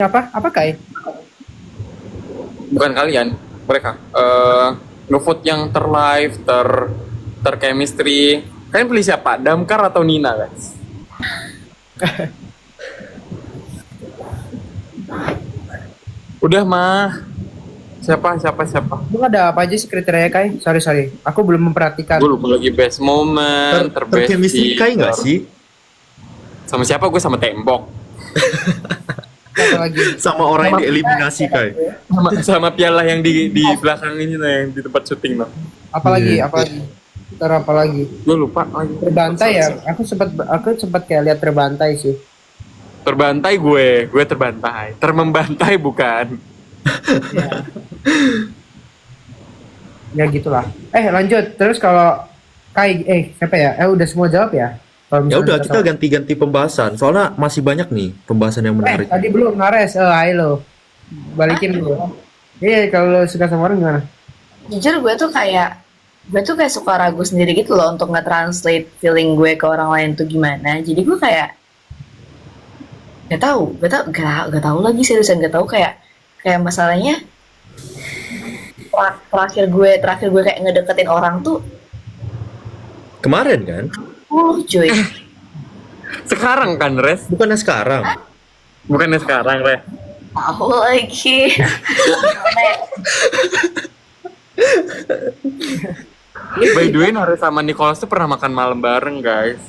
Apa Kai? Bukan kalian, mereka. Ngevote yang terlive, terchemistry. Kalian pilih siapa? Damkar atau Nina, guys? Udah mah. Siapa? Lu ada apa aja sih kriteria Kai? Sorry. Aku belum memperhatikan. Gue lupa lagi best moment, terbest Terchemistry Kai nggak sih? Sama siapa? Gue sama tembok. Apa lagi? Sama orang yang dieliminasi Kai. Sama piala yang di belakang ini nah, yang di tempat syuting nah. Apalagi? Iya. Ntar apa lagi? Gue lupa lagi. Terbantai ya? Aku sempat kayak lihat terbantai sih. Terbantai gue terbantai. Termembantai bukan. Ya gitulah. Lanjut. Terus kalau Kai, siapa ya? Udah semua jawab ya? Kalau Ya misalnya udah kita tahu. ganti-ganti pembahasan. Soalnya masih banyak nih pembahasan yang menarik. Tadi belum Nares. Hai lo. Balikin dulu. Iya, kalau lo suka sama orang gimana? Jujur gue tuh kayak suka ragu sendiri gitu loh untuk nge-translate feeling gue ke orang lain tuh gimana. Jadi gue kayak gak tahu lagi, seriusan gak tahu. Kayak masalahnya terakhir gue kayak ngedeketin orang tuh Kemarin kan? cuy. Sekarang kan, Res? Bukannya sekarang. Bukannya sekarang, Res. Tahu lagi. By the way, Nares sama Nicholas tuh pernah makan malam bareng, guys.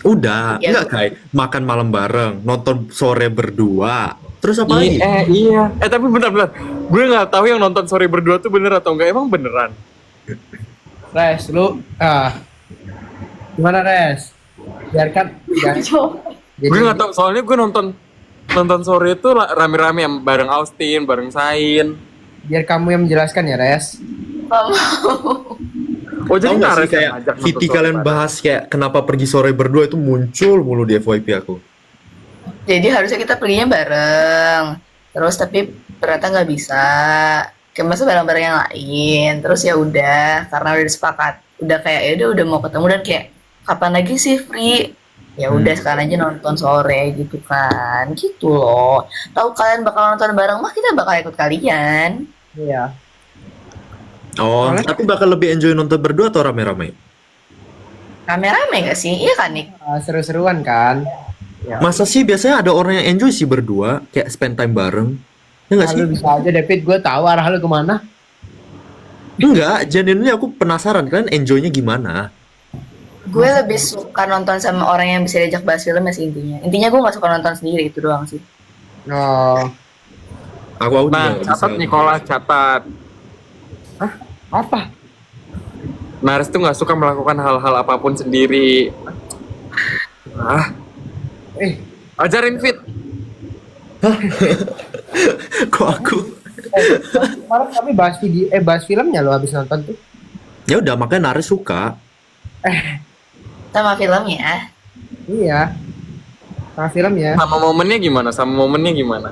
Udah, Iya. enggak Kai. Makan malam bareng, nonton sore berdua. Terus apa lagi? Iya. Tapi bentar. Gue nggak tahu yang nonton sore berdua tuh bener atau enggak. Emang beneran? Res, lu gimana Res? Biarkan. Gue nggak tahu. Soalnya gue nonton sore itu rame-rame yang bareng Austin, bareng Sain. Biar kamu yang menjelaskan ya Res. Oh, Tahu jadi nggak sih Nares kayak yang ngajak nonton Viti sore kalian bareng. bahas kayak kenapa pergi sore berdua itu muncul mulu di FYP aku. Jadi harusnya kita perginya bareng. Terus tapi ternyata nggak bisa. Kayak masa bareng-bareng yang lain. Terus ya udah, karena udah sepakat, udah kayak ya udah mau ketemu dan kayak kapan lagi sih free? Ya udah sekarang aja nonton sore gitu kan. Gitu loh. Tahu kalian bakal nonton bareng mah kita bakal ikut kalian. Iya. Oh, Soalnya- tapi bakal lebih enjoy nonton berdua atau rame-rame? Rame-rame gak sih? Iya kan Nick? Seru-seruan kan? Ya. Masa sih biasanya ada orang yang enjoy sih berdua, kayak spend time bareng. Ya nggak sih? Lu bisa aja David, gue tahu arah lu kemana. Enggak, genuinely aku penasaran kalian enjoynya gimana. Gue lebih suka nonton sama orang yang bisa diajak bahas film ya sih intinya. Intinya gue gak suka nonton sendiri, itu doang sih. Oh, Aku Nah, juga nggak catat bisa. Nicholas, catat. apa? Nares tuh nggak suka melakukan hal-hal apapun sendiri. Eh, Ajarin Fit. Kok aku? kemarin kami bahas filmnya lo habis nonton tuh. Ya udah makanya Nares suka. Sama filmnya. Iya. Sama filmnya. Sama momennya gimana?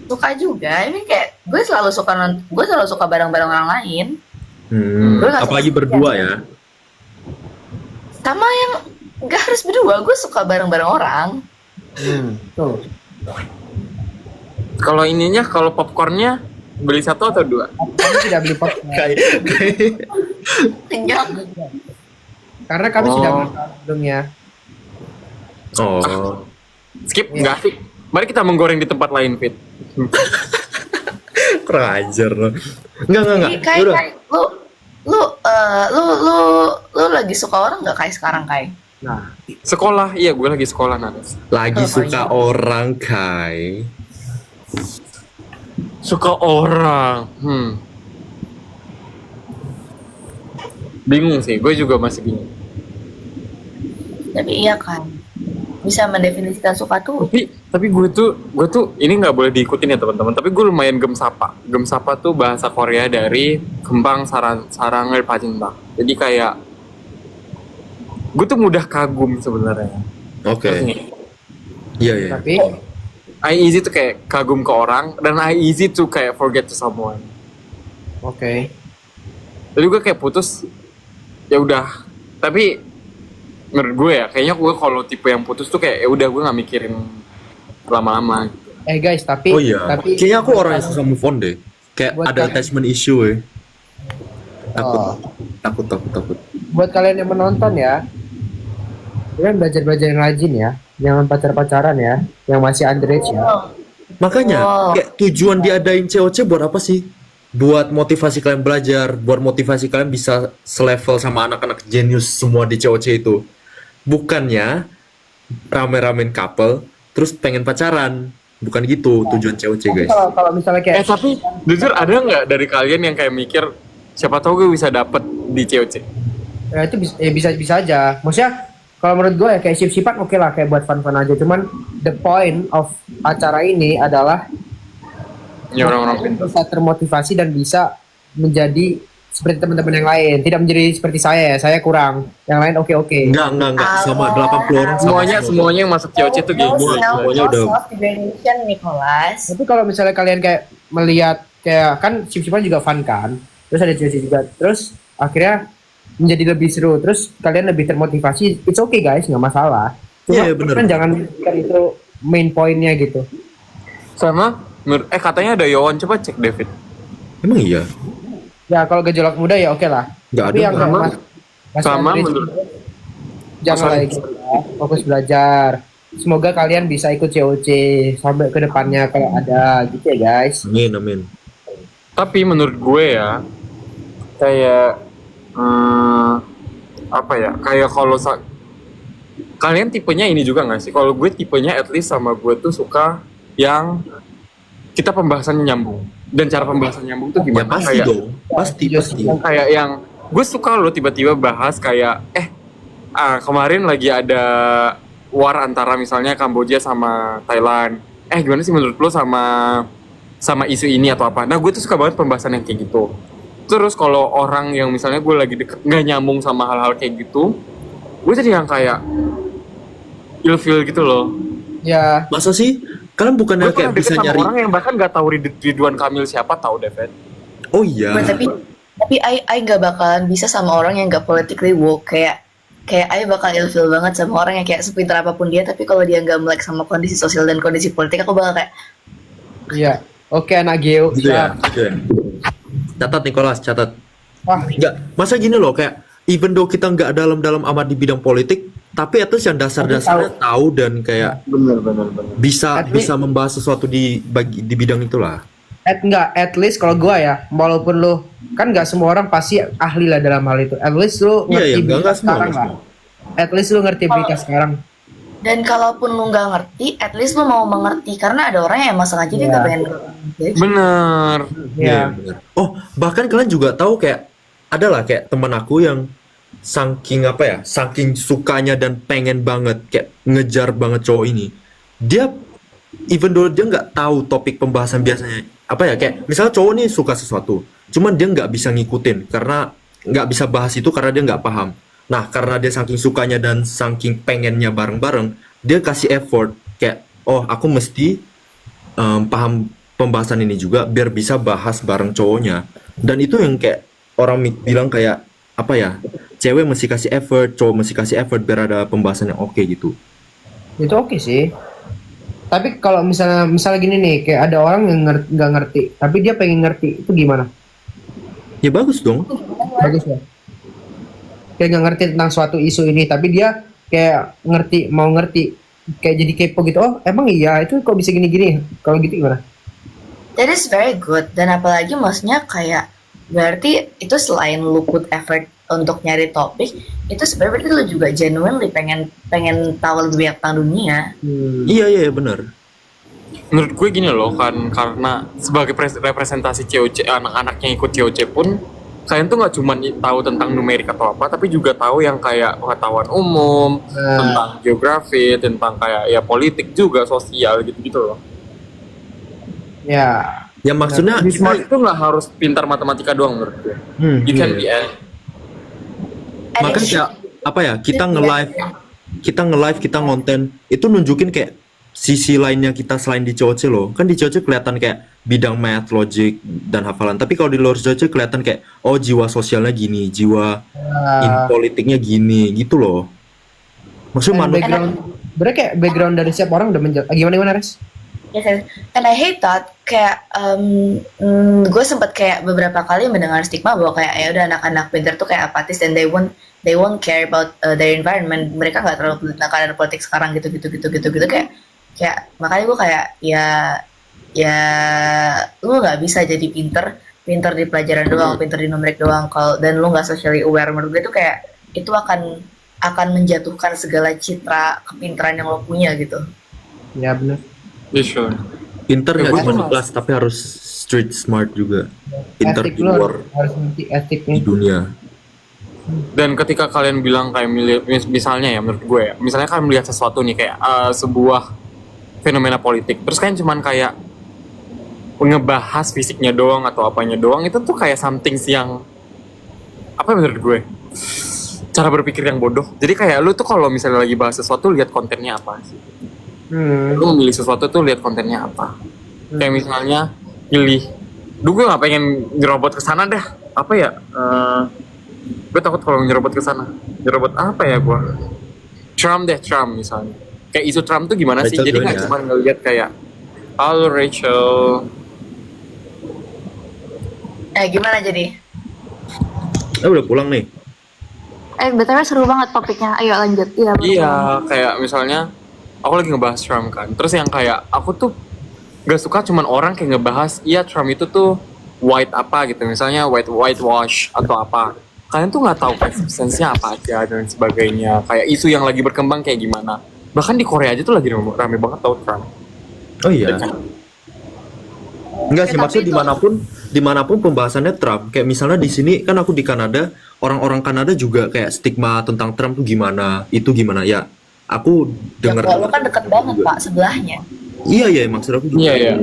Suka juga. Ini kayak gue selalu suka bareng-bareng orang lain. Gue nggak Apalagi suka berdua sendirian. ya. Sama yang gak harus berdua, gue suka bareng-bareng orang. Tuh. Kalau popcornnya beli satu atau dua? Kami tidak beli popcorn. Kenyang. Karena kami sudah Oh. makan sebelumnya. Oh. Skip, Iya. nggak asik. Mari kita menggoreng di tempat lain, Fit. Kurang ajar loh. Enggak. Jadi Kai, Udah. lu lagi suka orang nggak Kai sekarang Kai? Nah, Sekolah, iya gue lagi sekolah Nares. Lagi Oh, suka orang Kai. Suka orang. Bingung sih, gue juga masih bingung. Tapi iya kan, bisa mendefinisikan suka tuh. Tapi gue tuh ini nggak boleh diikutin ya teman-teman. Tapi gue lumayan gemsapa. Gemsapa tuh bahasa Korea dari Kembang Sarang을 Pacinta. Jadi kayak gue tuh mudah kagum sebenarnya. Oke. Ngerti nggak? Iya. tapi I easy tuh kayak kagum ke orang dan I easy tuh kayak forget to someone. oke. Jadi gue kayak putus ya udah. Tapi menurut gue ya kayaknya gue kalau tipe yang putus tuh kayak ya udah gue nggak mikirin lama-lama gitu. Guys, tapi Oh iya, tapi kayaknya aku orang yang susah move on deh. Kayak Buat ada kalian- attachment issue Takut, Oh. takut. buat kalian yang menonton ya, kalian belajar yang rajin ya, jangan pacaran ya, yang masih underage ya. Makanya, Wow. kayak tujuan diadain COC buat apa sih? Buat motivasi kalian belajar, buat motivasi kalian bisa selevel sama anak-anak jenius semua di COC itu. Bukannya rame-ramein couple, terus pengen pacaran. Bukan gitu tujuan COC, Tapi guys. kalau misalnya kayak Tapi jujur ada nggak dari kalian yang kayak mikir siapa tahu gue bisa dapet di COC? ya itu bisa aja. Maksudnya kalau menurut gue ya kayak sip-sipan oke lah kayak buat fun-fun aja. Cuman the point of acara ini adalah Ya orang-orang pintar. bisa termotivasi dan bisa menjadi seperti teman-teman yang lain. Tidak menjadi seperti saya ya. Saya kurang. Yang lain oke. Enggak. Sama 80 orang sama Semuanya yang masuk COC tuh No gini. semuanya udah. self-evaluation, Nicholas. Tapi kalau misalnya kalian kayak melihat kayak kan sip-sipan juga fun kan. Terus ada cuci juga. Terus akhirnya menjadi lebih seru. Terus kalian lebih termotivasi. It's okay guys, nggak masalah. Cuma Iya, bener. kan jangan jadikan itu main pointnya gitu. Sama katanya ada Yowan, coba cek David. Emang iya? Ya kalau gejolak muda ya oke lah. Nggak Tapi ada, yang nggak sama- masih sama underage menurut- jangan Sorry. lagi gitu ya. Fokus belajar. Semoga kalian bisa ikut COC sampai ke depannya kalau ada gitu ya guys. Amin. Tapi menurut gue ya kayak apa ya? Kayak kalau kalian tipenya ini juga nggak sih? Kalau gue tipenya at least sama gue tuh suka yang kita pembahasannya nyambung. Dan cara pembahasan nyambung tuh Ya gimana? pasti Kayak dong. Pasti. yang kayak yang gue suka loh tiba-tiba bahas kayak kemarin lagi ada war antara misalnya Kamboja sama Thailand. Gimana sih menurut lo sama isu ini atau apa? Nah gue tuh suka banget pembahasan yang kayak gitu. Terus kalau orang yang misalnya gue lagi deket nggak nyambung sama hal-hal kayak gitu, gue jadi yang kayak ilfeel gitu loh. Ya, Masa sih? Kalian bukannya Gue pernah kayak deket bisa sama nyari? orang yang bahkan nggak tahu Ridwan Kamil siapa, tahu David. Oh iya. Tapi I gak bakalan bisa sama orang yang gak politically woke. Kayak I bakal ilfeel banget sama orang yang kayak sepintar apapun dia, tapi kalau dia gak melek sama kondisi sosial dan kondisi politik, aku bakal kayak iya. Oke anak Geo. Gitu ya. Siap. Gitu ya. Catat Nicholas, catat. Wah, Enggak, masa gini loh kayak even though kita nggak dalam-dalam amat di bidang politik, tapi itu yang dasar-dasarnya tahu dan kayak Bener. bisa Tapi- bisa membahas sesuatu di bidang itulah. at least kalau gua ya, walaupun lu kan nggak semua orang pasti ahli lah dalam hal itu. At least lu Iya, ngerti iya, berita nggak semua, sekarang nggak lah. At least lu ngerti berita sekarang. dan kalaupun lu gak ngerti, at least lu mau mengerti, karena ada orang yang emang sengaja dia Iya. gak pengen ngerti. Bener. Iya. benar. Oh, bahkan kalian juga tahu kayak adalah kayak teman aku yang saking sukanya dan pengen banget kayak ngejar banget cowok ini. Dia even though dia nggak tahu topik pembahasan biasanya apa ya, kayak misalnya cowok nih suka sesuatu, cuman dia nggak bisa ngikutin karena nggak bisa bahas itu karena dia nggak paham. Nah, karena dia saking sukanya dan saking pengennya bareng-bareng, dia kasih effort kayak, oh aku mesti paham pembahasan ini juga biar bisa bahas bareng cowoknya. Dan itu yang kayak orang bilang kayak apa ya, cewek mesti kasih effort, cowok mesti kasih effort biar ada pembahasan yang oke gitu. Itu oke sih. Tapi kalau misalnya gini nih, kayak ada orang yang nggak ngerti, tapi dia pengen ngerti, itu gimana? Ya bagus dong. Bagus ya. Kayak nggak ngerti tentang suatu isu ini, tapi dia kayak mau ngerti, kayak jadi kepo gitu. Oh, emang iya itu kok bisa gini-gini? Kalau gitu gimana? That is very good. Dan apalagi maksudnya kayak berarti itu selain lu put effort untuk nyari topik, itu sebenarnya berarti lu juga genuinely pengen tahu lebih banyak tentang dunia. Iya benar. Menurut gue gini loh, kan karena sebagai representasi COC, anak-anaknya ikut COC pun kalian tuh nggak cuma tahu tentang numerik atau apa, tapi juga tahu yang kayak pengetahuan umum tentang geografi, tentang kayak ya politik juga, sosial gitu-gitu loh. Ya, Ya maksudnya Di smart itu nggak harus pintar matematika doang menurut gue. You can be And makanya it kayak apa ya, kita nge-live, kita ngonten itu nunjukin kayak sisi lainnya kita selain di COC loh. Kan di COC kelihatan kayak bidang math, logic dan hafalan. Tapi kalau di luar COC kelihatan kayak oh jiwa sosialnya gini, jiwa politiknya gini gitu loh. Maksudnya dan background, berarti kayak background dari setiap orang udah gimana Res? Yes, and I hate that kayak gue sempat kayak beberapa kali mendengar stigma bahwa kayak ya udah anak-anak pintar tuh kayak apatis dan they won't care about their environment. Mereka nggak terlalu peduli tentang politik sekarang gitu kayak makanya gue kayak ya lu nggak bisa jadi pinter di pelajaran doang, pinter di numerik doang kalau dan lu nggak socially aware. Menurut gue tuh kayak itu akan menjatuhkan segala citra kepintaran yang lo punya gitu. Ya benar. Yeah, sure. Pinter Ya, nggak gua cuma di tuh kelas tapi harus street smart juga. Pinter Etik di lu luar harus ngerti etiknya. di dunia. Dan ketika kalian bilang kayak misalnya ya menurut gue ya, misalnya kalian melihat sesuatu nih kayak sebuah fenomena politik, terus kalian cuman kayak ngebahas fisiknya doang atau apanya doang, itu tuh kayak something yang apa ya menurut gue? Cara berpikir yang bodoh. Jadi kayak lu tuh kalau misalnya lagi bahas sesuatu lihat kontennya apa sih? Lu memilih sesuatu tuh lihat kontennya apa. Kayak misalnya pilih, gue nggak pengen nyerobot ke sana dah. Apa ya? Gue takut kalau nyerobot ke sana. Nyerobot apa ya gue? Trump misalnya. Kayak isu Trump tuh gimana sih? Rachel Jadi nggak Joy, ya. cuma ngelihat kayak, halo Rachel. Gimana jadi? Udah pulang nih. BTW seru banget topiknya. Ayo lanjut. Iya. betul. Iya, kayak misalnya aku lagi ngebahas Trump kan. Terus yang kayak aku tuh gak suka cuman orang kayak ngebahas, iya Trump itu tuh white apa gitu. Misalnya whitewash atau apa. Kalian tuh nggak tahu esensinya apa aja dan sebagainya. Kayak isu yang lagi berkembang kayak gimana. Bahkan di Korea aja tuh lagi rame banget tau Trump. Oh iya. Enggak sih, Ya, maksud tapi itu- dimanapun pembahasannya Trump. Kayak misalnya di sini kan aku di Kanada, orang-orang Kanada juga kayak stigma tentang Trump tuh gimana, itu gimana ya. Aku Ya, dengar. kalau lo kan deket banget pak sebelahnya. Iya maksud aku juga. Iya.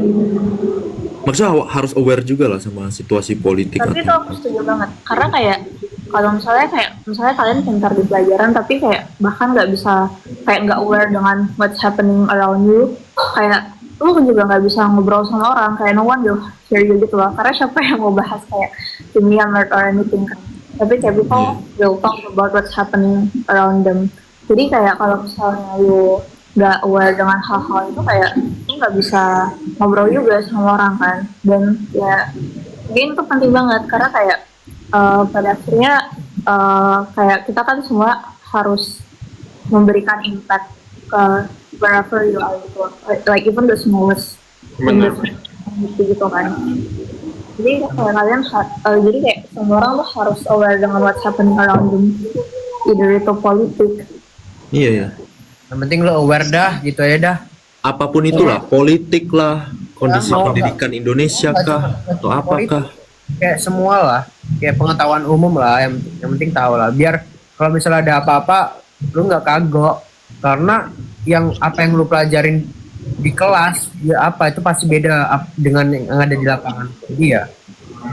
Maksudnya harus aware juga lah sama situasi politik. Tapi itu atau- aku setuju banget. Karena kayak kalau misalnya kalian pintar di pelajaran tapi kayak bahkan nggak bisa kayak nggak aware dengan what's happening around you, kayak lu juga nggak bisa ngobrol sama orang, kayak no one will hear you gitu loh. Karena siapa yang mau bahas kayak kimia or anything kan. Tapi kayak people will talk about what's happening around them. Jadi kayak kalau misalnya lu nggak aware dengan hal-hal itu kayak lu nggak bisa ngobrol juga sama orang kan. Dan ya mungkin itu penting banget karena kayak pada akhirnya kayak kita kan semua harus memberikan impact ke wherever you are gitu, like even the smallest Benar. gitu kan. Jadi kayak kalian jadi kayak semua orang tuh harus aware dengan what's happening around them, either itu politik. Iya ya. Yang penting lo aware dah, gitu aja dah. Apapun itulah, politik lah, kondisi Ya, mau pendidikan Indonesia kah, atau apakah. Kayak semua lah, kayak pengetahuan umum lah, yang penting tahu lah. Biar kalau misalnya ada apa-apa, lu nggak kagok. Karena apa yang lu pelajarin di kelas, ya apa itu pasti beda dengan yang ada di lapangan. Jadi ya,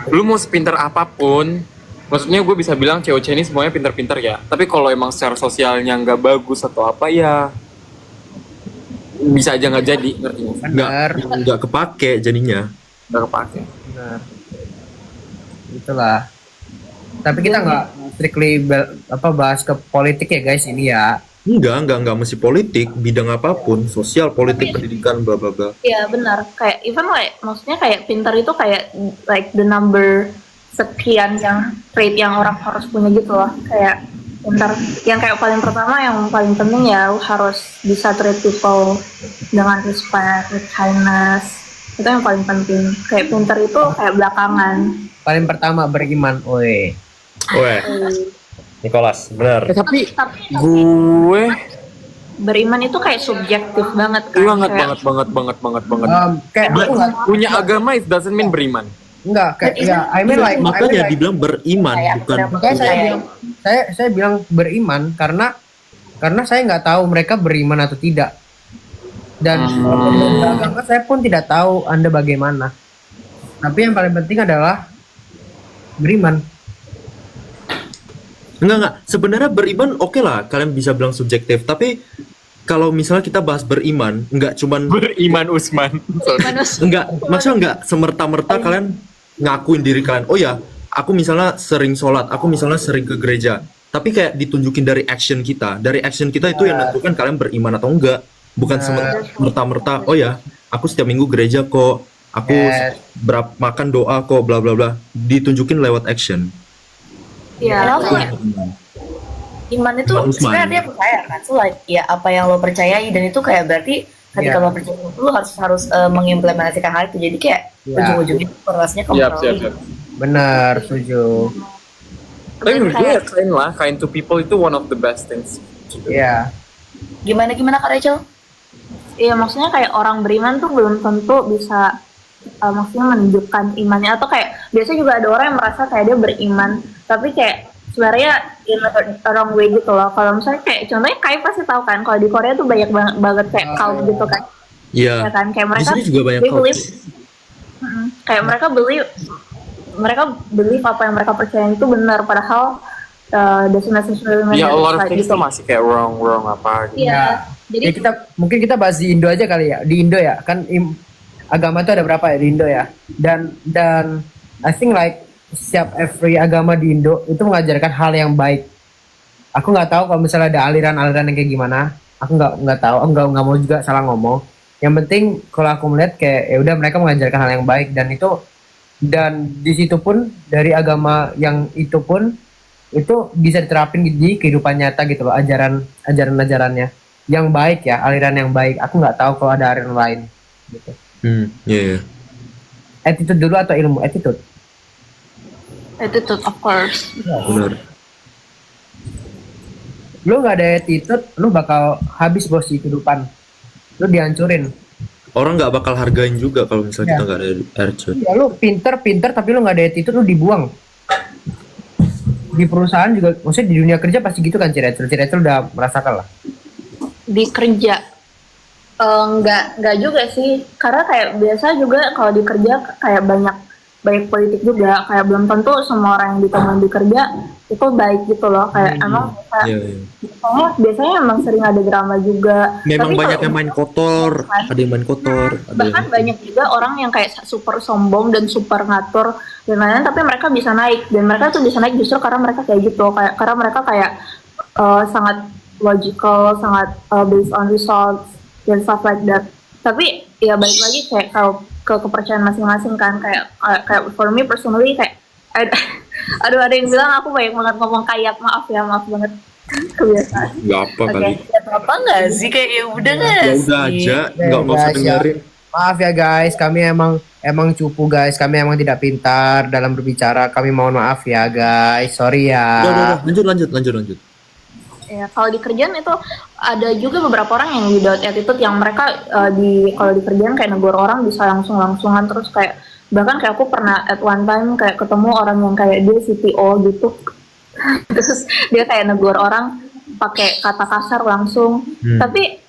Lu mau sepintar apapun, maksudnya gue bisa bilang cewek ini semuanya pintar-pintar ya. Tapi kalau emang secara sosialnya nggak bagus atau apa ya, bisa aja nggak jadi, ngerti nggak? benar, Nggak kepake jadinya. Nggak kepake. benar. Itulah. Tapi kita nggak strictly bahas ke politik ya guys ini ya. Enggak mesti politik, bidang apapun, sosial, politik, pendidikan, bla bla bla. Iya benar, kayak even like maksudnya kayak pintar itu kayak like the number sekian yang trait yang orang harus punya gitu loh. Kayak pintar yang kayak paling pertama yang paling penting ya lu harus bisa treat people dengan respect, with kindness. Itu yang paling penting. Kayak pintar itu kayak belakangan. Paling pertama beriman, oi. Weh, Nicholas, benar. Tapi Tapi gue beriman itu kayak subjektif banget kan. banget Kayak- banget. Kayak aku nggak, Punya agama it doesn't mean beriman. enggak kayak ya, I mean like, Makanya I mean like, dibilang beriman, Kayak bukan kenapa makanya saya kayak- bilang saya bilang beriman karena saya nggak tahu mereka beriman atau tidak, dan walaupun beragama saya pun tidak tahu Anda bagaimana, tapi yang paling penting adalah beriman. Enggak. Sebenarnya beriman oke lah, kalian bisa bilang subjektif. Tapi kalau misalnya kita bahas beriman, enggak cuman Beriman Usman. Sorry. enggak, maksudnya enggak semerta-merta kalian ngakuin diri kalian. Oh ya, aku misalnya sering sholat, aku misalnya sering ke gereja. Tapi kayak ditunjukin dari action kita. Dari action kita itu yang menentukan kalian beriman atau enggak. Bukan semerta-merta, oh ya, aku setiap minggu gereja kok, aku Yes. makan doa kok, bla bla bla, ditunjukin lewat action. Iya, Kenapa? kayak Iman itu Iman Usman. sebenarnya dia percaya kan, so like ya apa yang lo percayai, dan itu kayak berarti ketika Iya. lo percaya itu lo harus mengimplementasikan hal itu, jadi kayak Iya. ujung-ujungnya korelasinya ke Siap, moral. siap, siap. Benar, setuju. Tapi menurut gue kayak ya kind lah, kind to people itu one of the best things. Iya. Gimana Kak Rachel? iya, maksudnya kayak orang beriman tuh belum tentu bisa maksudnya menunjukkan imannya, atau kayak biasanya juga ada orang yang merasa kayak dia beriman tapi kayak sebenarnya in a wrong way gitu loh. Kalau misalnya kayak contohnya kayak pasti tahu kan kalau di Korea tuh banyak banget kayak cult gitu kan. Iya. Ya kan, kayak Di mereka sini juga banyak they cult. believe, kayak mereka believe apa yang mereka percaya itu benar, padahal doesn't necessarily mean Ya, that a lot it's of right things gitu. tuh masih kayak wrong apa gitu. Iya, jadi Ya mungkin kita bahas di Indo aja kali ya. Di Indo ya, kan agama itu ada berapa ya di Indo ya? Dan I think like every agama di Indo itu mengajarkan hal yang baik. Aku nggak tahu kalau misalnya ada aliran-aliran yang kayak gimana. Aku nggak tahu, nggak mau juga salah ngomong. Yang penting kalau aku melihat kayak ya udah mereka mengajarkan hal yang baik, dan di situ pun dari agama yang itu pun itu bisa diterapin di kehidupan nyata gitu loh, ajarannya yang baik ya, aliran yang baik. Aku nggak tahu kalau ada aliran lain gitu. Iya. Attitude dulu atau ilmu? Attitude. attitude of course. Benar. Lu nggak ada attitude, lu bakal habis bos di kehidupan. Lu dihancurin. Orang nggak bakal hargain juga kalau misalnya Iya. kita nggak ada attitude. Ya lu pinter tapi lu nggak ada attitude, lu dibuang. Di perusahaan juga, maksudnya di dunia kerja pasti gitu kan, Cirecel udah merasakan lah. Di kerja enggak juga sih, karena kayak biasa juga kalau di kerja kayak banyak politik juga, kayak belum tentu semua orang yang ditemuin di kerja itu baik gitu loh, kayak emang Iya, iya. biasanya emang sering ada drama juga. Memang Tapi banyak kalau- yang main kotor, ada yang main kotor, ada bahkan yang banyak juga orang yang kayak super sombong dan super ngatur dan lain-lain, tapi mereka bisa naik, dan mereka tuh bisa naik justru karena mereka kayak gitu, karena mereka kayak sangat logical, sangat based on results dan stuff like that. Tapi ya balik lagi kayak kalau ke kepercayaan masing-masing kan, kayak for me personally kayak aduh ada yang bilang aku banyak banget ngomong kayak, maaf banget kebiasaan. nggak apa Oke. kali. Ya apa nggak sih, kayak ya udah nggak Ya sih? udah aja, nggak usah guys, ya. dengerin. Maaf ya guys, kami emang cupu guys, kami emang tidak pintar dalam berbicara, kami mohon maaf ya guys, sorry ya. Udah, lanjut. Ya, kalau di kerjaan itu ada juga beberapa orang yang without attitude, yang mereka kalau di kerjaan kayak negur orang bisa langsungan, terus kayak bahkan kayak aku pernah at one time kayak ketemu orang yang kayak dia CTO gitu, terus dia kayak negur orang pakai kata kasar langsung. Tapi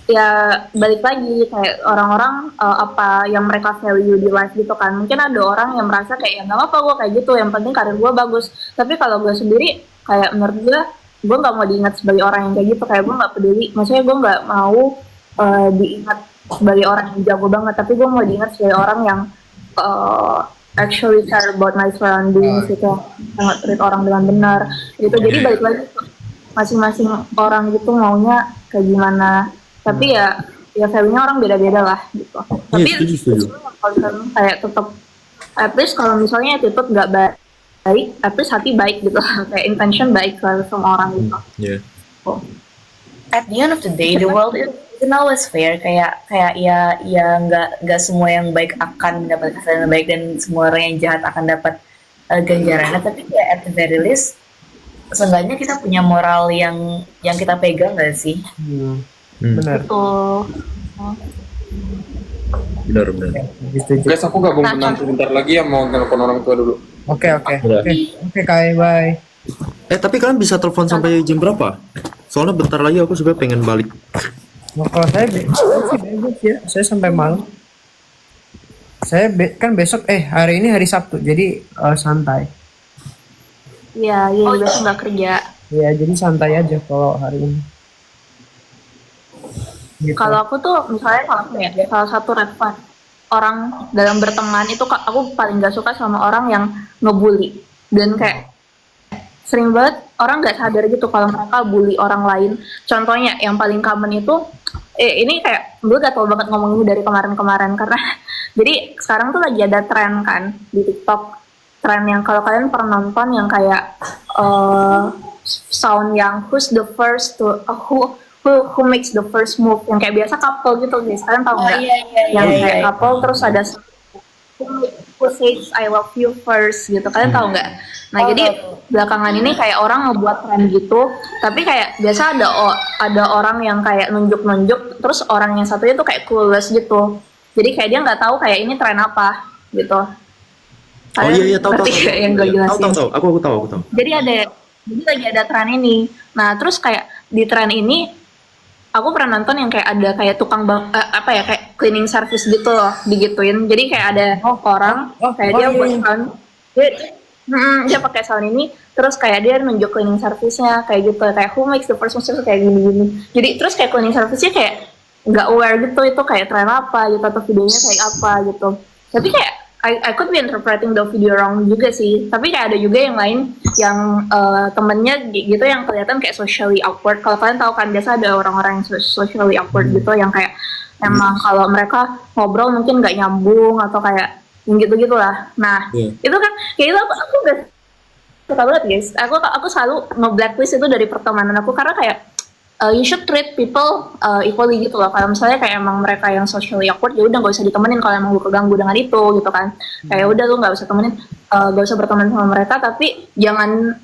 ya balik lagi kayak orang-orang apa yang mereka value di life gitu kan. Mungkin ada orang yang merasa kayak ya nggak apa gue kayak gitu, yang penting karir gue bagus. Tapi kalau gue sendiri kayak menurut gue nggak mau diingat sebagai orang yang kayak gitu, kayak gue nggak peduli, maksudnya gue nggak mau diingat sebagai orang yang jago banget, tapi gue mau diingat sebagai orang yang actually care about my surroundings gitu, sangat treat orang dengan benar gitu. Jadi balik lagi masing-masing orang gitu maunya kayak gimana, tapi ya value-nya orang beda-beda lah gitu. Tapi setuju. kayak tetap at least kalau misalnya attitude nggak baik, at least hati baik gitu, kayak intention baik ke semua orang gitu. Iya. At the end of the day, the world isn't always fair. Kayak ya nggak semua yang baik akan mendapat kesan yang baik, dan semua orang yang jahat akan dapat ganjarannya. Tapi kayak at the very least, seenggaknya kita punya moral yang kita pegang nggak sih? Benar. Tuh. Benar. Setuju. Guys, aku gabung nanti bentar lagi ya, mau telepon orang tua dulu. Oke, Udah. Kai, bye. Tapi kalian bisa telepon sampai jam berapa? Soalnya bentar lagi aku juga pengen balik. Nah, kalau saya bebas ya, saya sampai malam. Saya kan besok hari ini hari Sabtu, jadi santai. Iya, besok nggak kerja. Ya, jadi santai aja kalau hari ini. Gitu. Kalau aku tuh misalnya salah satu red flag orang dalam berteman itu, aku paling gak suka sama orang yang ngebully, dan kayak sering banget orang nggak sadar gitu kalau mereka bully orang lain. Contohnya yang paling common itu ini kayak gue gatel banget ngomong ini dari kemarin-kemarin karena jadi sekarang tuh lagi ada tren kan di TikTok, tren yang kalau kalian pernah nonton yang kayak sound yang who's the first to who makes the first move, yang kayak biasa couple gitu guys, kalian tahu nggak? Yang kayak couple terus ada who says I love you first gitu, kalian tahu nggak? Nah jadi belakangan ini kayak orang ngebuat tren gitu, tapi kayak biasa ada orang yang kayak nunjuk-nunjuk, terus orang yang satunya tuh kayak clueless gitu, jadi kayak dia nggak tahu kayak ini tren apa gitu. Oh iya tahu ngerti nggak yang gue jelasin? Tahu. Aku tahu. Jadi lagi ada tren ini. Nah terus kayak di tren ini aku pernah nonton yang kayak ada kayak tukang kayak cleaning service gitu loh, digituin. Jadi kayak ada orang kayak dia buat sound, dia pakai sound ini, terus kayak dia nunjuk cleaning service-nya kayak gitu, kayak who makes the first move kayak gini. Jadi terus kayak cleaning service-nya kayak nggak aware gitu itu kayak tren apa gitu atau videonya kayak apa gitu. Tapi kayak I could be interpreting the video wrong juga sih. Tapi kayak ada juga yang lain yang temennya gitu yang kelihatan kayak socially awkward. Kalau kalian tahu kan biasa ada orang-orang yang socially awkward gitu yang kayak emang kalau mereka ngobrol mungkin nggak nyambung atau kayak yang gitu-gitulah. Nah itu kan kayak itu aku gak suka banget guys. Aku selalu nge-blacklist itu dari pertemanan aku karena kayak you should treat people equally gitu loh. Kalau misalnya kayak emang mereka yang socially awkward, ya udah nggak usah ditemenin kalau emang lu keganggu dengan itu gitu kan. Kayak udah lu nggak usah temenin, nggak usah berteman sama mereka, tapi jangan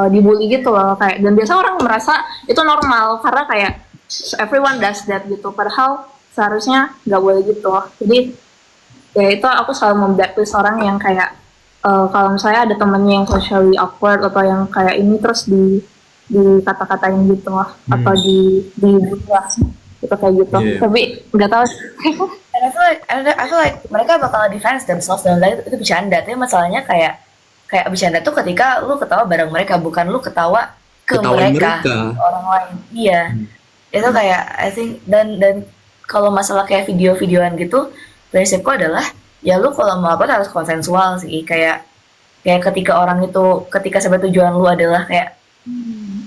dibully gitu loh. Kayak dan biasa orang merasa itu normal karena kayak everyone does that gitu. Padahal seharusnya nggak boleh gitu. Jadi ya itu aku selalu memblacklist orang yang kayak kalau misalnya ada temennya yang socially awkward atau yang kayak ini terus di kata-katain gitu lah atau di lah gitu kayak gitu. Tapi nggak tahu. I feel like mereka bakal defense themselves dan itu bercanda. Tapi masalahnya kayak bercanda tuh ketika lu ketawa bareng mereka, bukan lu ketawa ke mereka orang lain. Iya. Itu kayak I think dan kalau masalah kayak video-videoan gitu, prinsipku adalah ya lu kalau mau apa harus konsensual sih. Kayak ketika sampai tujuan lu adalah kayak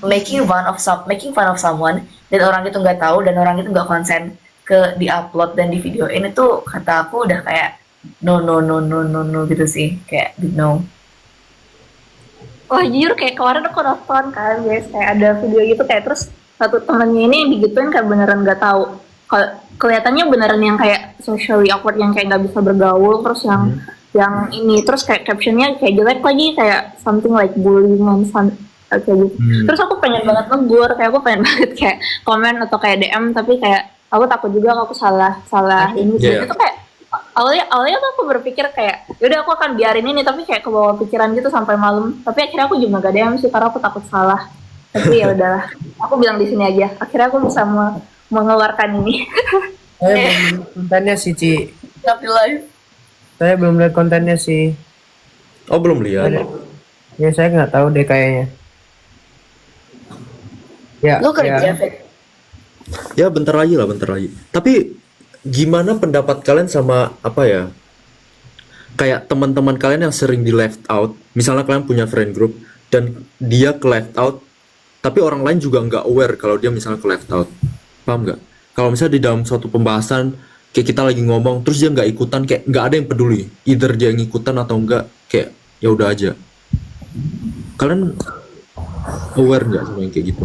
making fun of someone dan orang itu nggak tahu dan orang itu nggak konsen ke di-upload dan di videoin, itu kata aku udah kayak no gitu sih, kayak big no. Wah jujur kayak kemarin aku nonton kan guys, kayak ada video gitu kayak terus satu temennya ini digituin kayak beneran nggak tahu. Kalau kelihatannya beneran yang kayak socially awkward yang kayak nggak bisa bergaul, terus yang ini terus kayak captionnya kayak jelek lagi, kayak something like bullying kayak gitu. Terus aku pengen banget negur, kayak aku pengen banget kayak komen atau kayak DM, tapi kayak aku takut juga aku salah ini sih. Itu kayak awalnya tuh aku berpikir kayak yaudah aku akan biarin ini, tapi kayak kebawa pikiran gitu sampai malam. Tapi akhirnya aku juga gak DM sih karena aku takut salah. Tapi ya udahlah, aku bilang di sini aja. Akhirnya aku bisa mengeluarkan ini. Saya belum lihat kontennya sih, Ci. Tapi live. Saya belum lihat kontennya sih. Oh belum lihat. Ya saya nggak tahu deh kayaknya. Ya, Lu kerja, Fik? Ya bentar lagi. Tapi gimana pendapat kalian sama apa ya? Kayak teman-teman kalian yang sering di left out. Misalnya kalian punya friend group dan dia ke left out, tapi orang lain juga nggak aware kalau dia misalnya ke left out. Paham nggak? Kalau misalnya di dalam suatu pembahasan kayak kita lagi ngomong, terus dia nggak ikutan, kayak nggak ada yang peduli. Either dia ngikutan atau enggak, kayak ya udah aja. Kalian aware nggak sama yang kayak gitu?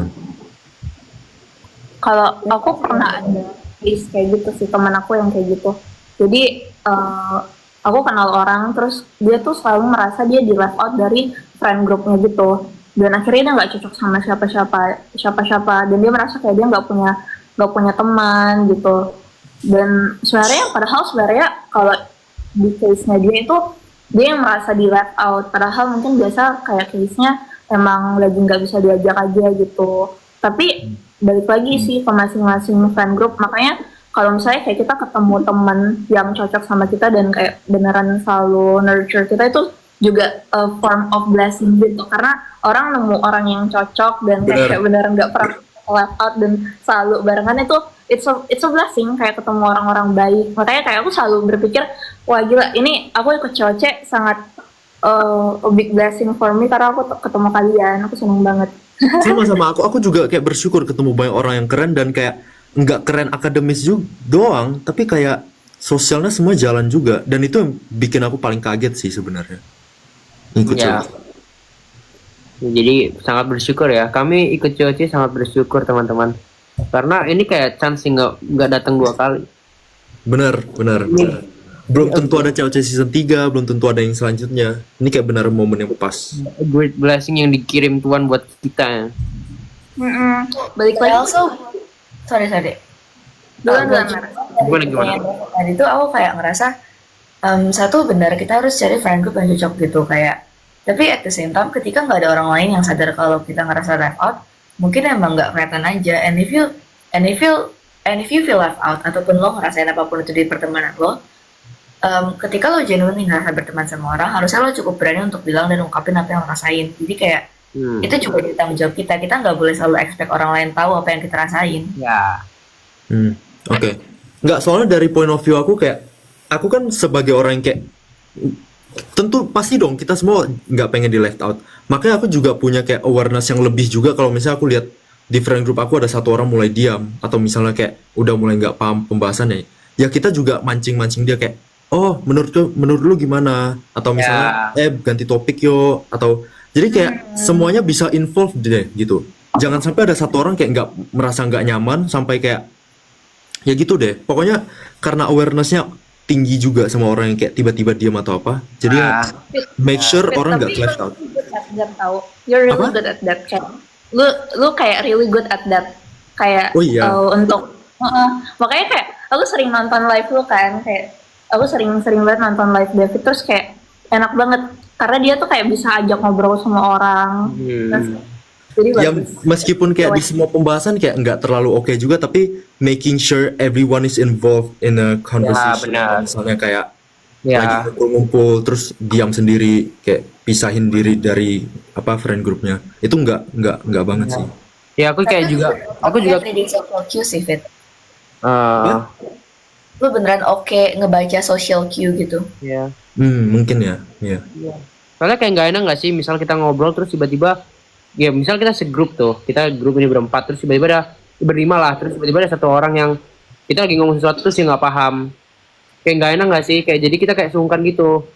Kalau aku pernah ada case kayak gitu sih, teman aku yang kayak gitu. Jadi aku kenal orang, terus dia tuh selalu merasa dia di left out dari friend groupnya gitu. Dan akhirnya dia nggak cocok sama siapa-siapa. Dan dia merasa kayak dia nggak punya teman gitu. Dan padahal kalau di case-nya dia itu dia yang merasa di left out. Padahal mungkin biasa kayak case-nya emang lagi nggak bisa diajak aja gitu. Tapi balik lagi sih ke masing-masing friend group. Makanya kalau misalnya kayak kita ketemu teman yang cocok sama kita dan kayak beneran selalu nurture kita, itu juga a form of blessing gitu. Karena orang nemu orang yang cocok dan kayak beneran nggak pernah left out dan selalu barengan, itu it's a blessing, kayak ketemu orang-orang baik. Makanya kayak aku selalu berpikir, wah gila, ini aku ikut COC sangat a big blessing for me karena aku ketemu kalian. Aku seneng banget. Sama aku juga kayak bersyukur ketemu banyak orang yang keren dan kayak nggak keren akademis juga doang, tapi kayak sosialnya semua jalan juga, dan itu yang bikin aku paling kaget sih sebenarnya. Ikut Ya. COC. Jadi sangat bersyukur ya. Kami ikut COC sangat bersyukur teman-teman. Karena ini kayak chance yang nggak datang 2 kali. Bener. Belum tentu ada COC season 3, belum tentu ada yang selanjutnya. Ini kayak benar momen yang pas. A great blessing yang dikirim Tuhan buat kita ya. Balik But lagi. also, sorry. Duluan. Gimana? Tadi tuh aku kayak ngerasa satu benar kita harus cari friend group yang cocok gitu kayak. Tapi at the same time ketika nggak ada orang lain yang sadar kalau kita ngerasa left out, mungkin emang nggak kelihatan aja. And if you feel left out ataupun lo ngerasain apapun itu di pertemanan lo, ketika lo genuinely ngerasa berteman sama orang, harusnya lo cukup berani untuk bilang dan ungkapin apa yang lo rasain. Jadi kayak itu juga jadi tanggung jawab kita. Kita nggak boleh selalu expect orang lain tahu apa yang kita rasain. Ya. Oke. Nggak, soalnya dari point of view aku kayak, aku kan sebagai orang yang kayak, tentu pasti dong kita semua nggak pengen di left out. Makanya aku juga punya kayak awareness yang lebih juga kalau misalnya aku lihat di friend group aku ada satu orang mulai diam, atau misalnya kayak udah mulai nggak paham pembahasannya, ya kita juga mancing-mancing dia kayak, oh menurut lu gimana, atau misalnya ganti topik yo, atau jadi kayak semuanya bisa involved deh gitu. Jangan sampai ada satu orang kayak nggak merasa nggak nyaman sampai kayak ya gitu deh. Pokoknya karena awarenessnya tinggi juga sama orang yang kayak tiba-tiba diam atau apa, jadi ya make sure orang nggak left out. You're really Apa? good at that, kayak lu kayak really good at that, kayak Oh iya. untuk makanya kayak aku sering nonton live lu kan, kayak aku sering banget nonton live David, terus kayak enak banget karena dia tuh kayak bisa ajak ngobrol sama orang. Terus, jadi Ya bagus. meskipun kayak di semua pembahasan kayak nggak terlalu oke juga, tapi making sure everyone is involved in a conversation. benar. Misalnya kayak Ya. lagi ngumpul-ngumpul terus diam sendiri, kayak pisahin diri dari apa friend grupnya, itu nggak banget sih. Ya aku kayak juga reading social cues sih, Fit. eh, Lu beneran oke ngebaca social cue gitu. ya. Mungkin ya. Soalnya kayak nggak enak nggak sih, misal kita ngobrol terus tiba-tiba, ya misal kita segrup tuh, kita grup ini berempat, terus tiba-tiba ada berlima lah, terus tiba-tiba ada satu orang yang kita lagi ngomong sesuatu terus dia nggak paham, kayak nggak enak nggak sih, kayak jadi kita kayak sungkan gitu.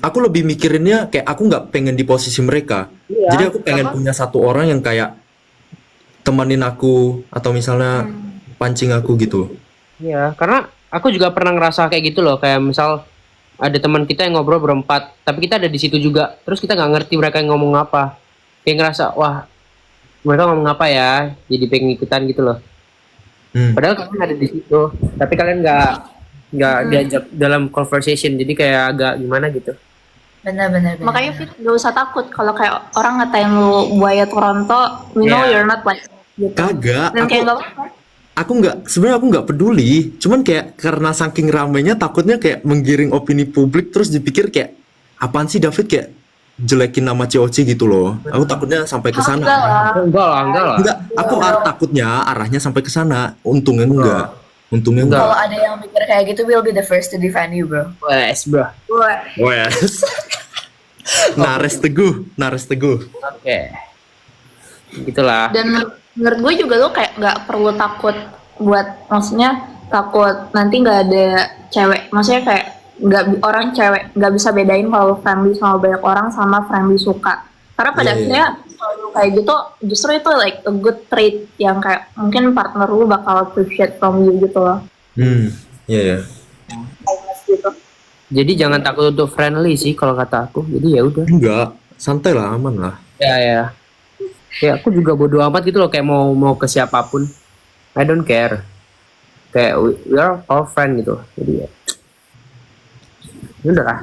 Aku lebih mikirinnya kayak aku nggak pengen di posisi mereka. Iya, Jadi aku pengen punya satu orang yang kayak temenin aku atau misalnya pancing aku gitu. Iya, karena aku juga pernah ngerasa kayak gitu loh, kayak misal ada teman kita yang ngobrol berempat, tapi kita ada di situ juga, terus kita nggak ngerti mereka yang ngomong apa, kayak ngerasa wah mereka ngomong apa ya, jadi pengen ikutan gitu loh. Padahal kalian ada di situ, tapi kalian nggak diajak dalam conversation, jadi kayak agak gimana gitu. Benar. Makanya Fit gak usah takut kalau kayak orang ngatain lu buaya Toronto, we know Yeah. you're not like gitu. Kagak, Dan kayak gak apa-apa. sebenarnya aku nggak peduli, cuman kayak karena saking ramenya takutnya kayak menggiring opini publik, terus dipikir kayak apaan sih David kayak jelekin nama COC gitu loh. Aku takutnya sampai ke sana. Enggak lah. Enggak lah. Enggak, aku takutnya arahnya sampai ke sana. Untungnya enggak. Kalau ada yang mikir kayak gitu, we'll be the first to defend you, bro. Wes bro. Wes. Nares teguh. Oke. Gitulah. Dan menurut gue juga lo kayak nggak perlu takut buat, maksudnya takut nanti nggak ada cewek, maksudnya kayak orang cewek nggak bisa bedain kalau friendly sama banyak orang sama friendly suka, karena pada akhirnya kalau kayak gitu justru itu like a good trait yang kayak mungkin partner lu bakal appreciate from you gitu loh. Iya. Gitu. Jadi jangan takut untuk friendly sih kalau kata aku. Jadi ya udah. Enggak, santai lah, aman lah. Ya. Ya aku juga bodo amat gitu loh, kayak mau ke siapapun. I don't care. Kayak we are all friend gitu. Jadi ya. Udah lah.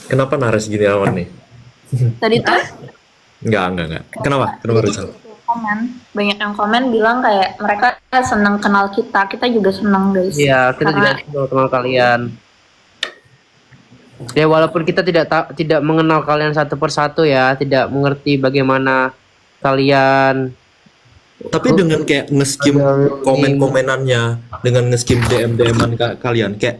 Kenapa Nares gini awan nih? Tadi tuh Enggak. Kenapa Rizal? banyak yang komen bilang kayak mereka senang kenal kita juga senang guys. Iya, kita Karena- tidak kenal kalian. Ya walaupun kita tidak mengenal kalian satu persatu ya, tidak mengerti bagaimana kalian. Tapi dengan kayak nge-skim komen-komenannya, dengan nge-skim DM-an kalian, kayak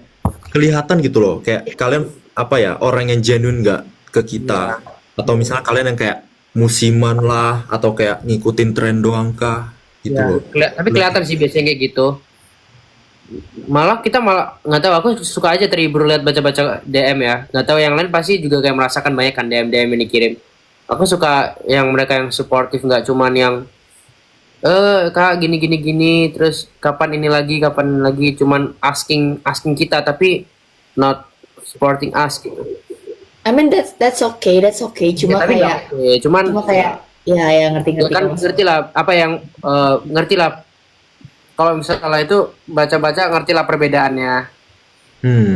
kelihatan gitu loh, kayak kalian apa ya, orang yang genuine nggak ke kita. Atau misalnya kalian yang kayak musiman lah, atau kayak ngikutin tren doang kah? Gitu Ya, loh. tapi kelihatan sih biasanya kayak gitu. Malah kita malah nggak tahu, aku suka aja terhibur lihat baca-baca DM ya. Nggak tahu yang lain pasti juga kayak merasakan banyak kan DM yang dikirim. Aku suka yang mereka yang suportif, nggak cuman yang kak gini gini gini, terus kapan ini lagi, cuman asking asking kita tapi not supporting us gitu. I mean that's okay, Ya, cuma tapi nggak kayak oke. Cuman ya ya ngerti ya kan Mas. ngerti lah apa yang ngerti lah kalau misalnya itu baca-baca ngerti lah perbedaannya.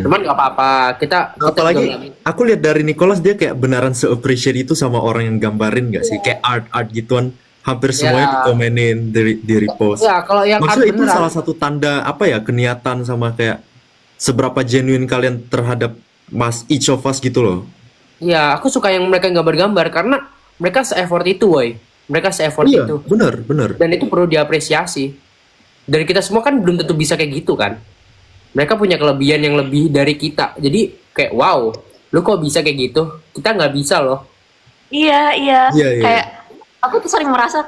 Cuman nggak apa-apa, kita Apalagi juga- aku lihat dari Nicholas, dia kayak beneran se-appreciate itu sama orang yang gambarin gak sih? Kayak art gituan, hampir semuanya Ya. dikomenin, di repost. ya kalau yang art Maksudnya itu beneran, salah satu tanda apa ya, keniatan sama kayak seberapa genuine kalian terhadap each of us gitu loh. ya aku suka yang mereka gambar-gambar karena mereka se-effort itu, woy. Mereka se-effort Iya, itu. bener. Dan itu perlu diapresiasi. Dari kita semua kan belum tentu bisa kayak gitu kan. Mereka punya kelebihan yang lebih dari kita. Jadi kayak wow, lu kok bisa kayak gitu? Kita nggak bisa loh. Iya. Iya, iya. Kayak aku tuh sering merasa,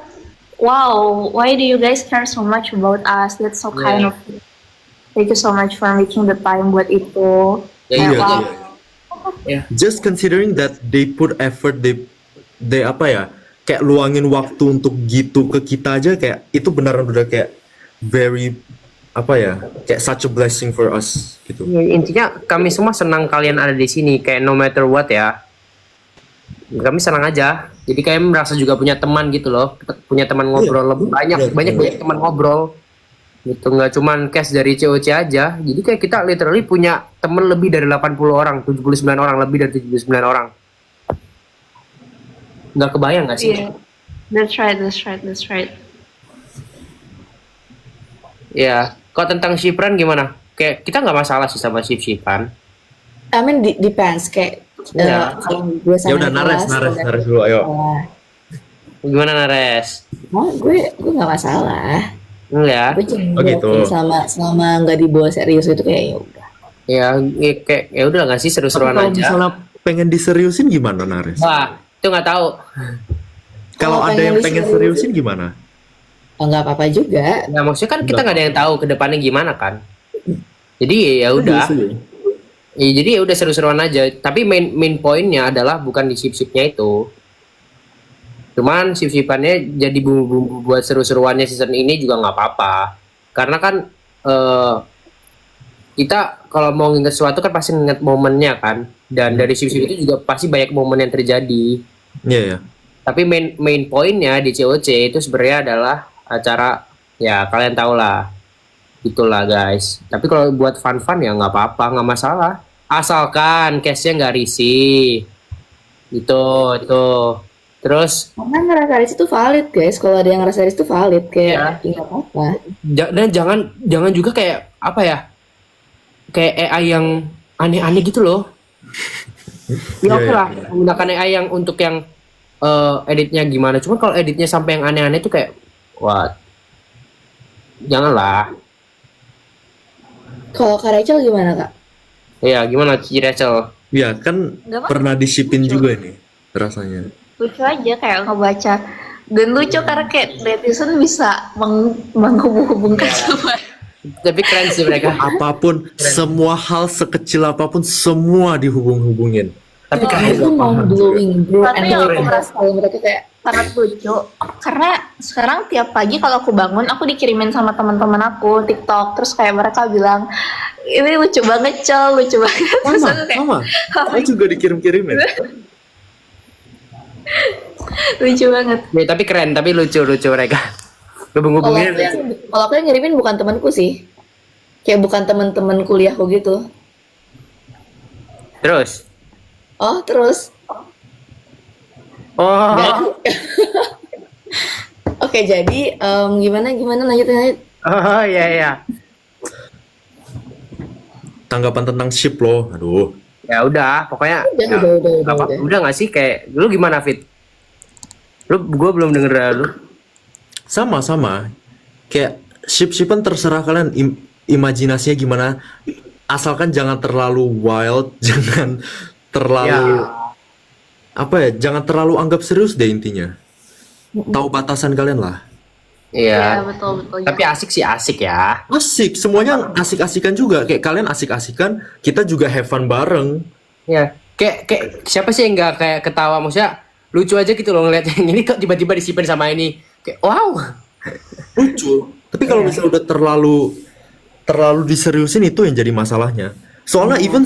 wow, why do you guys care so much about us? That's so kind of you. Thank you so much for making the time buat itu. Ya, Kayak, iya, wow. iya. Just considering that they put effort, they apa ya, kayak luangin waktu untuk gitu ke kita aja, kayak itu beneran udah kayak very apa ya, kayak such a blessing for us gitu. Ya, intinya kami semua senang kalian ada di sini, kayak no matter what ya. Kami senang aja. Jadi kayak merasa juga punya teman gitu loh. Punya teman ngobrol lebih banyak, banyak teman ngobrol. Gitu, nggak cuman cast dari COC aja. Jadi kayak kita literally punya teman lebih dari 80 orang, 79 orang, lebih dari 79 orang. Nggak kebayang nggak sih? Iya. That's right. Ya, kalau tentang Shipran gimana? Kayak kita nggak masalah sih sama Shipran. I mean depends kayak Iya. kalau gue Ya sama udah, Nicholas, nares dulu, ayo. Gimana Nares? gue nggak masalah. Enggak. Gue cuma Oh, gitu. selama nggak dibawa serius itu kayak ya udah. Ya, kayak ya udah nggak sih seru-seruan Kalau aja. misalnya pengen diseriusin gimana, Nares? Wah, itu nggak tahu. Kalau ada yang pengen diseriusin, seriusin gimana? oh, nggak apa-apa juga. Ya maksudnya kan kita nggak ada yang tahu ke depannya gimana kan. Jadi ya udah. Ya, jadi ya udah seru-seruan aja. Tapi main poinnya adalah bukan di sip-sipnya itu. Cuman sip-sipannya jadi bumbu-bumbu buat seru-seruannya season ini juga nggak apa-apa. Karena kan kita kalau mau nginget sesuatu kan pasti nginget momennya kan. Dan dari sip-sip itu juga pasti banyak momen yang terjadi. Iya, ya. Tapi main poinnya di COC itu sebenarnya adalah acara, ya kalian tau lah, itulah guys. Tapi kalau buat fun ya nggak apa-apa, nggak masalah. Asalkan case-nya nggak risih. Itu. Terus Karena ngerasa risk itu valid guys. Kalau ada yang ngerasa risk itu valid kayak ya nggak apa-apa. dan jangan juga kayak apa ya? Kayak AI yang aneh-aneh gitu loh. Ya Iya, oke iya. lah, menggunakan AI yang untuk yang editnya gimana. Cuma kalau editnya sampai yang aneh-aneh itu kayak what? Janganlah. Kalau Kak Rachel gimana Kak? Ya gimana Ci Rachel? Ya kan Nggak apa- pernah disipin juga nih rasanya. Lucu aja kayak ngebaca. Dan lucu karena kayak netizen bisa menghubung-hubungkan sama. Tapi keren sih mereka. Apapun, semua hal sekecil apapun, semua dihubung-hubungin. Tapi Kalau keren. itu mau blowing bro Tapi and yang aku blowing. merasa Kalau mereka kayak sangat lucu karena sekarang tiap pagi kalau aku bangun aku dikirimin sama teman-teman aku TikTok, terus kayak mereka bilang ini lucu banget lucu banget. Terus aku kayak, Sama. Aku juga dikirim-kirimin. lucu banget. Ya, tapi keren, tapi lucu mereka. Hubung-hubungin. kalau aku yang ngirimin bukan temanku sih. Kayak bukan teman-teman kuliahku gitu. Terus. Oh, terus Oh. Oke, jadi gimana lanjutin. Oh iya. Tanggapan tentang ship loh. Aduh. Ya udah, pokoknya. Ya, Udah. udah nggak sih kayak lu gimana Fit? Gue belum denger dari lu. Sama. Kayak ship-shipan terserah kalian imajinasinya gimana. Asalkan jangan terlalu wild, jangan terlalu apa ya, jangan terlalu anggap serius deh intinya. Tahu batasan kalian lah. Iya, Iya. betul betul. Tapi asik sih asik ya. Asik, semuanya asik-asikan juga. Kayak kalian asik-asikan, kita juga have fun bareng. Iya. Kayak siapa sih yang nggak kayak ketawa, maksudnya lucu aja gitu loh ngeliat yang ini kok tiba-tiba disimpan sama ini. Kayak wow. Lucu. Tapi kalau misalnya udah terlalu diseriusin, itu yang jadi masalahnya. Soalnya even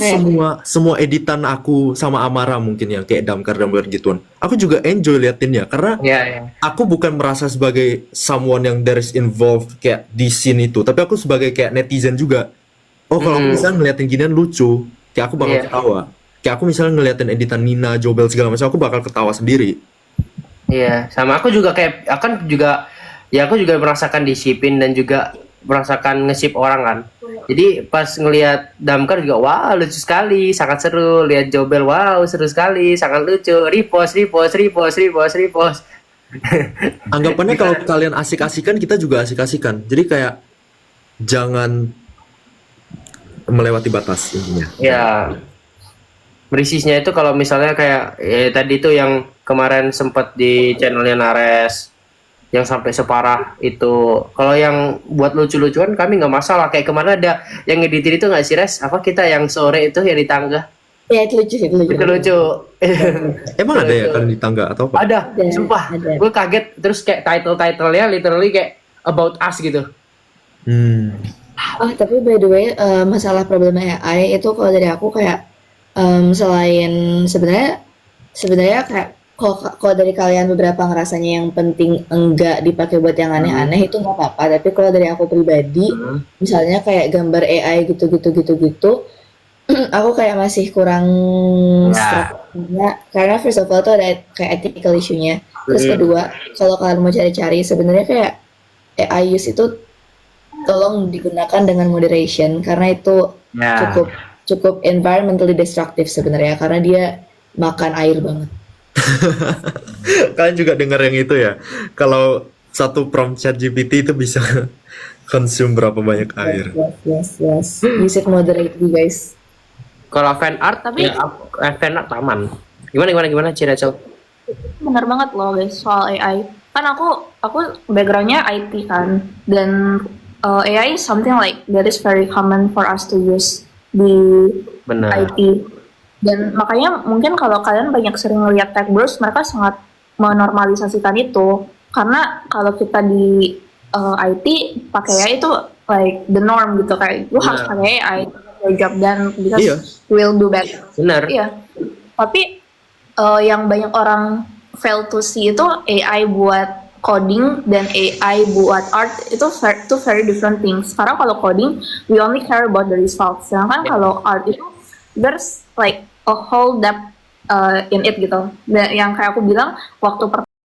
semua editan aku sama Amara mungkin yang kayak damkar gituan, aku juga enjoy liatinnya karena Iya, iya. aku bukan merasa sebagai someone yang there is involved kayak di scene itu, tapi aku sebagai kayak netizen juga. Oh, kalau aku misalnya ngeliatin ginian lucu, kayak aku bakal Iya. ketawa. Kayak aku misalnya ngeliatin editan Nina, Jobel segala macam, aku bakal ketawa sendiri. Iya, sama aku juga kayak akan juga ya aku juga merasakan disipin dan juga merasakan nge-ship orang kan. Jadi pas ngelihat Damkar juga wah lucu sekali, sangat seru. Lihat Jobel wow seru sekali, sangat lucu. Repost. Anggapannya kalau kalian asik-asikan, kita juga asik-asikan. Jadi kayak jangan melewati batas intinya. Ya, berisisnya itu kalau misalnya kayak tadi tuh yang kemarin sempat di channelnya Nares yang sampai separah itu. Kalau yang buat lucu-lucuan kami nggak masalah. Kayak kemarin ada yang ngeditin itu nggak sih Res? Apa kita yang sore itu yang di tangga? Ya itu lucu. Itu lucu. Emang ada ya kalian di tangga atau apa? Ada, sumpah. ada. Gue kaget terus kayak title-titlenya literally kayak about us gitu. Oh, tapi by the way, masalah problem AI itu kalau dari aku kayak selain sebenarnya kayak kalau dari kalian beberapa ngerasanya yang penting enggak dipakai buat yang aneh-aneh itu nggak apa-apa. Tapi kalau dari aku pribadi, misalnya kayak gambar AI gitu, aku kayak masih kurang struck karena first of all tuh ada kayak ethical issue-nya. Terus kedua, kalau kalian mau cari-cari sebenarnya kayak AI use itu tolong digunakan dengan moderation karena itu cukup environmentally destructive sebenarnya karena dia makan air banget. Kalian juga dengar yang itu ya? Kalau satu prompt ChatGPT itu bisa consume berapa banyak air. Yes. Use it moderately, guys. Kalau fan art Tapi- ya, fan art aman. Gimana Cira Cel? Bener banget loh guys soal AI. Kan aku backgroundnya IT kan, dan AI is something like that is very common for us to use di Benar. IT. Dan makanya mungkin kalau kalian banyak sering lihat tech bros, mereka sangat menormalisasikan itu. Karena kalau kita di IT pakai AI itu like the norm gitu, kayak lu harus pakai AI your job dan because Iya. will do better. Benar. Iya. Tapi yang banyak orang fail to see itu AI buat coding dan AI buat art itu two very different things. Karena kalau coding we only care about the results. Sedangkan kalau art itu there's like a whole depth in it gitu. Dan yang kayak aku bilang waktu pertama